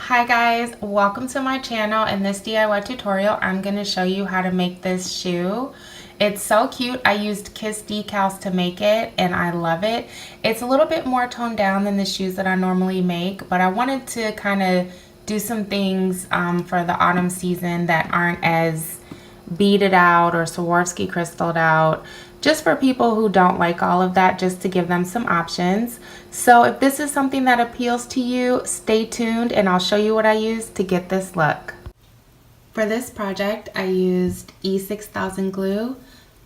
Hi guys, welcome to my channel. In this DIY tutorial, I'm going to show you how to make this shoe. It's so cute. I used Kiss decals to make it and I love it. It's a little bit more toned down than the shoes that I normally make, but I wanted to kind of do some things for the autumn season that aren't as beaded out or Swarovski crystalled out, just for people who don't like all of that, just to give them some options. So if this is something that appeals to you, stay tuned and I'll show you what I used to get this look. For this project, I used E6000 glue,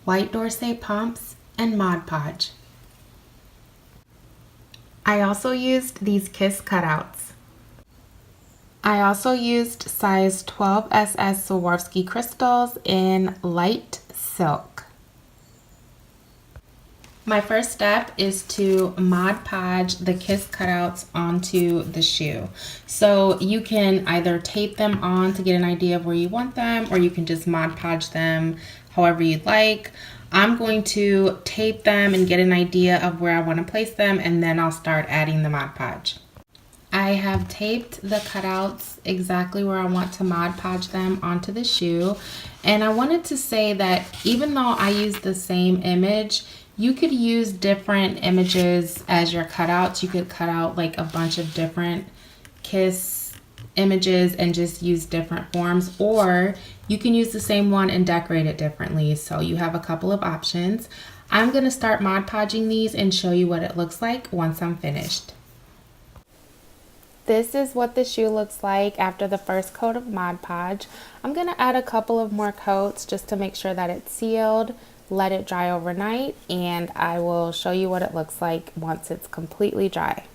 white Dorsey pumps, and Mod Podge. I also used these Kiss cutouts. I also used size 12 SS Swarovski crystals in light silk. My first step is to Mod Podge the Kiss cutouts onto the shoe. So you can either tape them on to get an idea of where you want them, or you can just Mod Podge them however you'd like. I'm going to tape them and get an idea of where I want to place them, and then I'll start adding the Mod Podge. I have taped the cutouts exactly where I want to Mod Podge them onto the shoe. And I wanted to say that even though I use the same image, you could use different images as your cutouts. You could cut out like a bunch of different Kiss images and just use different forms, or you can use the same one and decorate it differently. So you have a couple of options. I'm going to start Mod Podging these and show you what it looks like once I'm finished. This is what the shoe looks like after the first coat of Mod Podge. I'm going to add a couple of more coats just to make sure that it's sealed, let it dry overnight, and I will show you what it looks like once it's completely dry.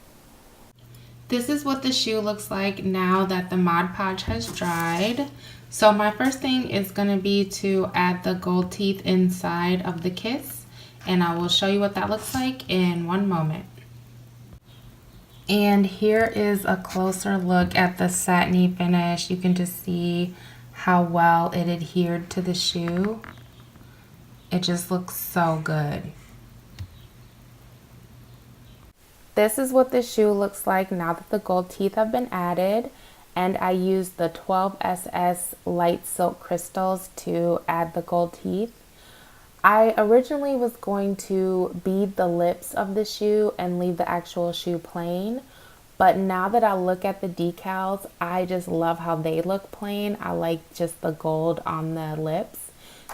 This is what the shoe looks like now that the Mod Podge has dried. So my first thing is going to be to add the gold teeth inside of the Kiss, and I will show you what that looks like in one moment. And here is a closer look at the satiny finish. You can just see how well it adhered to the shoe. It just looks so good. This is what the shoe looks like now that the gold teeth have been added, and I used the 12SS light silk crystals to add the gold teeth. I originally was going to bead the lips of the shoe and leave the actual shoe plain, but now that I look at the decals, I just love how they look plain. I like just the gold on the lips.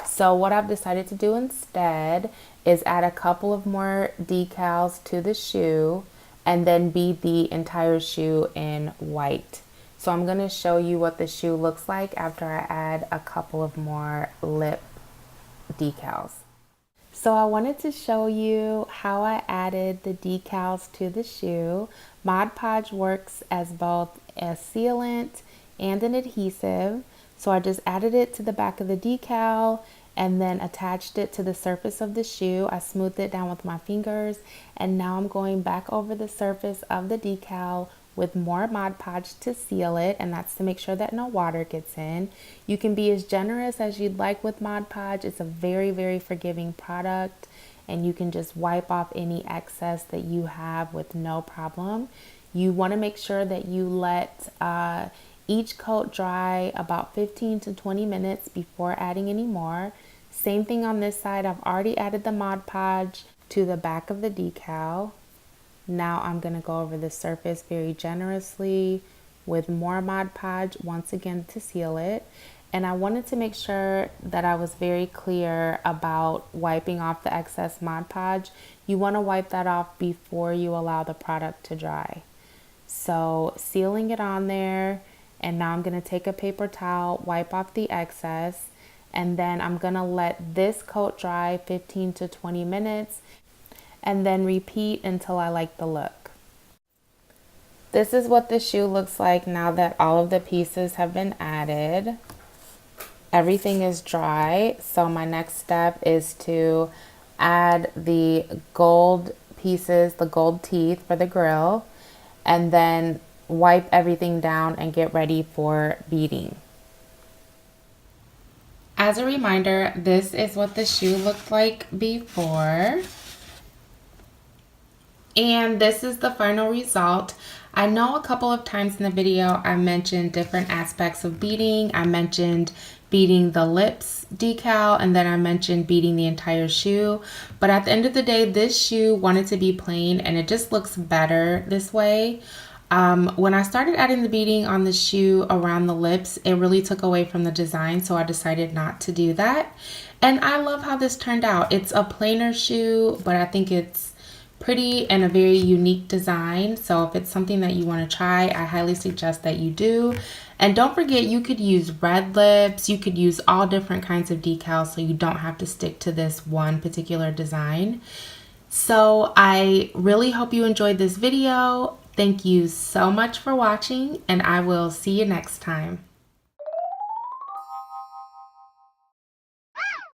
So what I've decided to do instead is add a couple of more decals to the shoe and then bead the entire shoe in white. So I'm going to show you what the shoe looks like after I add a couple of more lip decals. So I wanted to show you how I added the decals to the shoe. Mod Podge works as both a sealant and an adhesive. So I just added it to the back of the decal and then attached it to the surface of the shoe. I smoothed it down with my fingers, and now I'm going back over the surface of the decal with more Mod Podge to seal it, and that's to make sure that no water gets in. You can be as generous as you'd like with Mod Podge. It's a very, very forgiving product, and you can just wipe off any excess that you have with no problem. You want to make sure that you let each coat dry about 15 to 20 minutes before adding any more. Same thing on this side. I've already added the Mod Podge to the back of the decal. Now I'm going to go over the surface very generously with more Mod Podge once again to seal it. And I wanted to make sure that I was very clear about wiping off the excess Mod Podge. You want to wipe that off before you allow the product to dry. So sealing it on there, and now I'm going to take a paper towel, wipe off the excess, and then I'm going to let this coat dry 15 to 20 minutes. And then repeat until I like the look. This is what the shoe looks like now that all of the pieces have been added. Everything is dry, so my next step is to add the gold pieces, the gold teeth for the grill, and then wipe everything down and get ready for beading. As a reminder, this is what the shoe looked like before. And this is the final result. I know a couple of times in the video I mentioned different aspects of beading. I mentioned beading the lips decal, and then I mentioned beading the entire shoe. But at the end of the day, this shoe wanted to be plain, and it just looks better this way. When I started adding the beading on the shoe around the lips, it really took away from the design, so I decided not to do that. And I love how this turned out. It's a plainer shoe, but I think it's pretty and a very unique design. So if it's something that you want to try, I highly suggest that you do. And don't forget, you could use red lips, you could use all different kinds of decals, so you don't have to stick to this one particular design. So I really hope you enjoyed this video. Thank you so much for watching, and I will see you next time.